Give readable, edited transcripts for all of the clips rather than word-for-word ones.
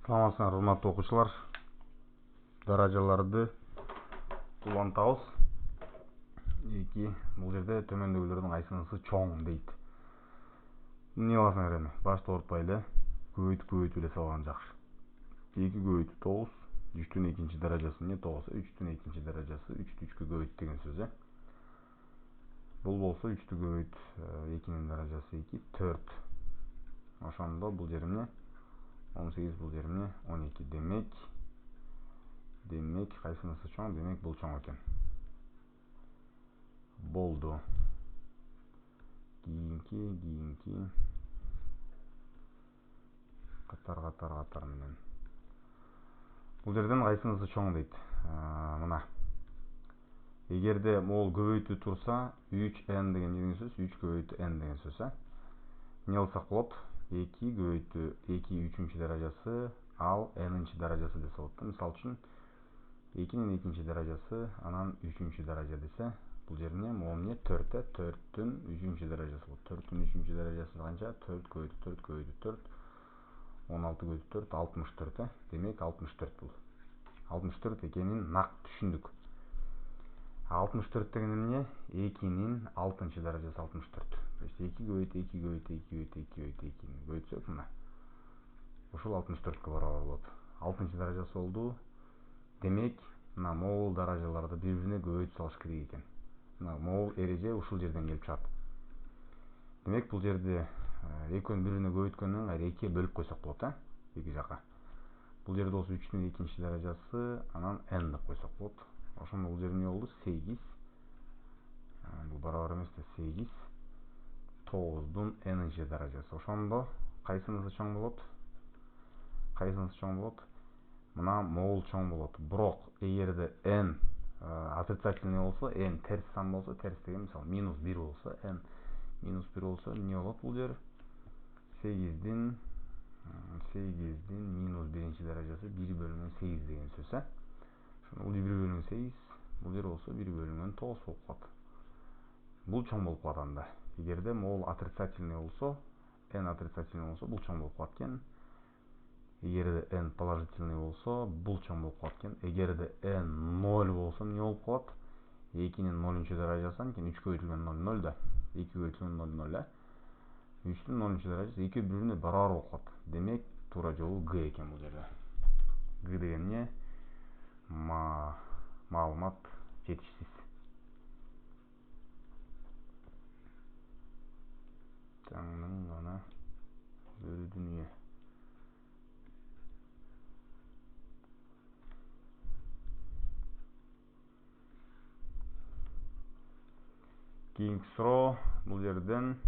Саламатсыздар, урматтуу окуучулар. Даражаларды улантабыз. Бул жерде төмөндөгүлөрдүн кайсынысы чоң дейт. Эмне кыласыңар эми? Башты оорутпай эле көбөйтүп эле салган жакшы. 2 көбөйтүү 9, 3-түн экинчи даражасы эмне 9, 3-түн экинчи даражасы 3-тү 3кө көбөйт деген сөз. Бул болсо 3-тү көбөйт 2-нин даражасы 2, 4. Ошондо бул жер эмне? 18, бул жер эмне? 12. Демек кайсынысы чоң? Демек бул чоң экен. Болду. Кийинки катар менен. Бул жерден кайсынысы чоң дейт. Мына. Эгерде могул көбөйтүү турса, 3n деген эмне сөз? 3 көбөйтүү n деген сөз. Эмне кылсак болот? 2 көбөйтүү 2 3-нчү даражасы, ал n-нчи даражасы десе болот. Мисалы үчүн 2-нин экинчи даражасы, анан 3-нчү даража десе, бул жер эмне? Могу эмне? 4, 4-түн 3-нчү даражасы болот. 4-түн 3-нчү даражасы канча? 4 көбөйтүү 4 көбөйтүү 4, 16 көбөйтүү 4, 64. Демек 64 бул. 64 экенин нак түшүндүк. 64 деген эмне? 2-нин 6-нчы даражасы 64. То есть 2 көбөйтүү 2 көбөйтүү 2 көбөйтүү 2 көбөйтүү 2-ни көбөйтсөк мына. Ушул 64-кө барабар болот. 6-нчы даражасы болду. Демек, мына могул даражаларды бири-бирине көбөйтүп салыш керек экен. Мына могул эреже ушул жерден келип чыгат. Демек, бул жерде экөөнү бири-бирине көбөйткөндөн кайра 2-ге бөлүп койсок болот, эки жака. Бул жерде болсо 3-түн экинчи даражасы, анан n деп койсок болот. Ошондо бул жер эмне болду? 8. Бул барабар эмес да 8. 9-дун n-нчи даражасы. Ошондо кайсынысы чоң болот? Кайсынысы чоң болот? Мына могул чоң болот. Бирок эгерде n отрицательный болсо, n терс сан болсо, терс деген мисалы -1 болсо, n -1 болсо эмне болот бул жер? 8-дин -1-нчи даражасы 1/8 деген сөз. Ошондо бул 1/8, бул жер болсо 1/9 болуп калат. Бул чоң болуп калат анда. Эгерде могул отрицательный болсо, n отрицательный болсо, бул чоң болуп калат экен. Эгерде n положительный болсо, бул чоң болуп калат экен. Эгерде n 0 болсо эмне болуп калат? 2-нин 0-нчу даражасы анткени 3 көбөйтүлгөн 0 0 да. 2 көбөйтүлгөн 0 0. 3-түн 0-нчу даражасы 2 бири-бирине барабар болуп калат. Демек, туура жолу g экен бул жерде. G деген эмне? Маалымат жетишсиз. Таңның гана өрү дүнүйө. Кийинки суроо бул жерден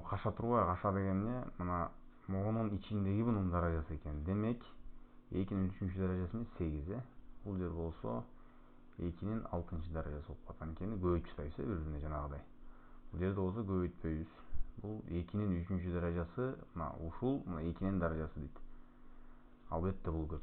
каша турбайбы? Каша деген эмне? Мына могунун ичиндеги бунун даражасы экен. Демек, 2-нин 3-нчү даражасы эмне? 8. Бул жер болсо 2-нин 6-нчы даражасы болуп калат. Анткени көбөйтүп салайбыз бири-бирине жанагыдай. Бул жерде болсо көбөйтпөйбүз. Бул 2-нин 3-нчү даражасы, мына ушул, мына 2-нин даражасы дейт. Албетте бул көп.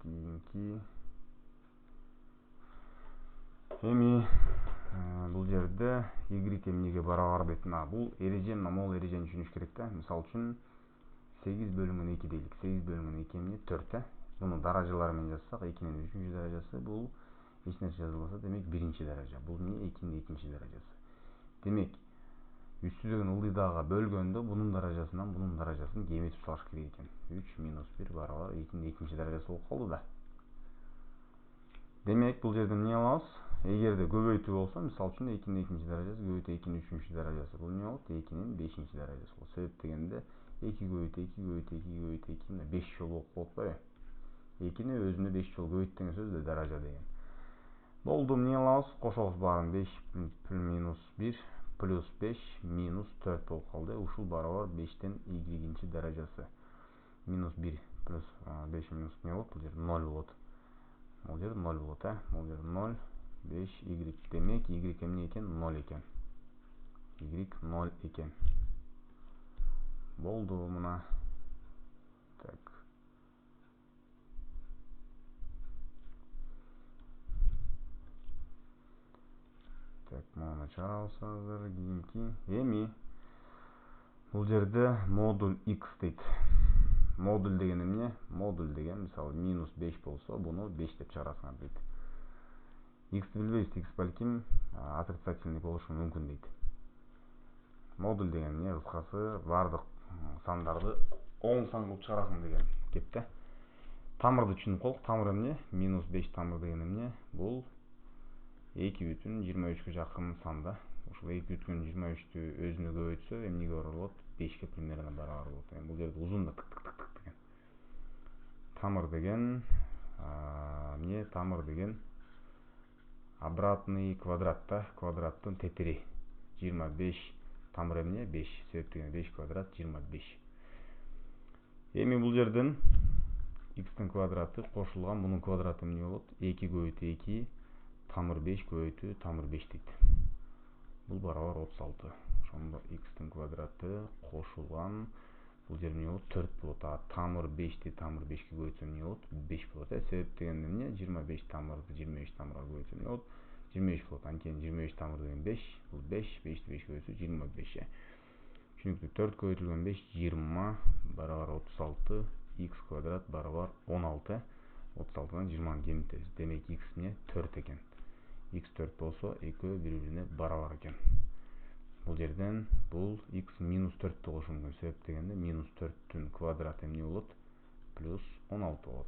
Кийинки эми бул жерде y эмнеге барабар дейт. Бул эреже, могул эрежени түшүнүш керек да. Мисалы үчүн 8 бөлүнгөн 2 дейлик. 8 бөлүнгөн 2 эмне? 4. Буну даражалары менен жазсак, 2-нин 3-нчү даражасы бул эч нерсе жазылбаса, демек 1-нчи даража. Бул эмне? 2-нин 2-нчи даражасы. Демек, үстүдөгүн ылдыйдагыга бөлгөндө бунун даражасынан бунун даражасын кеметип салыш керек экен. 3 - 1 барабар 2-нин 2-нчи даражасы болуп калды да. Демек, бул жерде эмне алабыз? Эгерде көбөйтүү болсо, мисалы үчүн 2-нин 2-нчи даражасы көбөйтүү 2-нин 3-нчү даражасы. Бул эмне болот? 2-нин 5-нчи даражасы болот. Себеп дегенде 2 көбөйтүү 2 көбөйтүү 2 көбөйтүү 2 мына 5 жолу болуп калат атпайбы? 2-ни өзүнө 5 жолу көбөйт деген сөз да даража деген. Болду, эмне алабыз? Кошобуз баарын. 5 - 1 плюс 5 минус 4 болуп калды. Ушул барабар 5-тен y-нчи даражасы. -1 плюс 5 минус эмне болот? Бул жер 0 болот. Бул жер 0 болот, Бул жер 0, 5 y. Демек, y эмне экен? 0 экен. Y 0 экен. Болду мына. Так. чыгарабыздар кийинки. Эми бул жерде модуль x дейт. Модуль деген эмне? Модуль деген мисалы -5 болсо, буну 5 деп чыгарасыңар дейт. X билбейбиз, x балким отрицательный болушу мүмкүн дейт. Модуль деген эмне? Кыскасы бардык сандарды оң сан кылып чыгарасың деген кеп да. Тамырды түшүнүп калдык. Тамыр эмне? -5 тамыр деген эмне? Бул 2,23 жакын сан да. Ушул 2,23-тү өзүнө көбөйтсө эмнеге барар болот? 5-ке примерно барабар болот. Бул жерде узун да тык деген. Тамыр деген эмне? Тамыр деген обратный квадрат да. Квадраттын тетири 25. Тамыр эмне? 5. Себеп деген 5 квадрат 25. Эми бул жерден x-тин квадраты кошулган, бунун квадраты эмне болот? 2 көбөйтүү 2 тамыр 5 көбөйтүү тамыр 5 дейт. Бул барабар 36. Ошондо x-тин квадраты кошулган, бул жер эмне болот? 4 болот. А тамыр 5-ти тамыр 5-ке көбөйтсө эмне болот? 5 болот. Себеп деген эмне? 25 тамырды 25 тамырга көбөйтсө эмне болот? 25 болот. Анткени 25 тамыр деген 5, бул 5, 5-ти 5 көбөйтсө 25. Түшүнүктүү. 4 көбөйтүлгөн 5 20 барабар 36, x квадрат барабар 16. 36-дан 20-ны кемитебиз. Демек x эмне? 4 экен. X 4 болсо, экөө бири-бирине барабар экен. Бул жерден бул x -4 болушу мүмкүн. Себеп дегенде -4-түн квадраты эмне болот? +16 болот.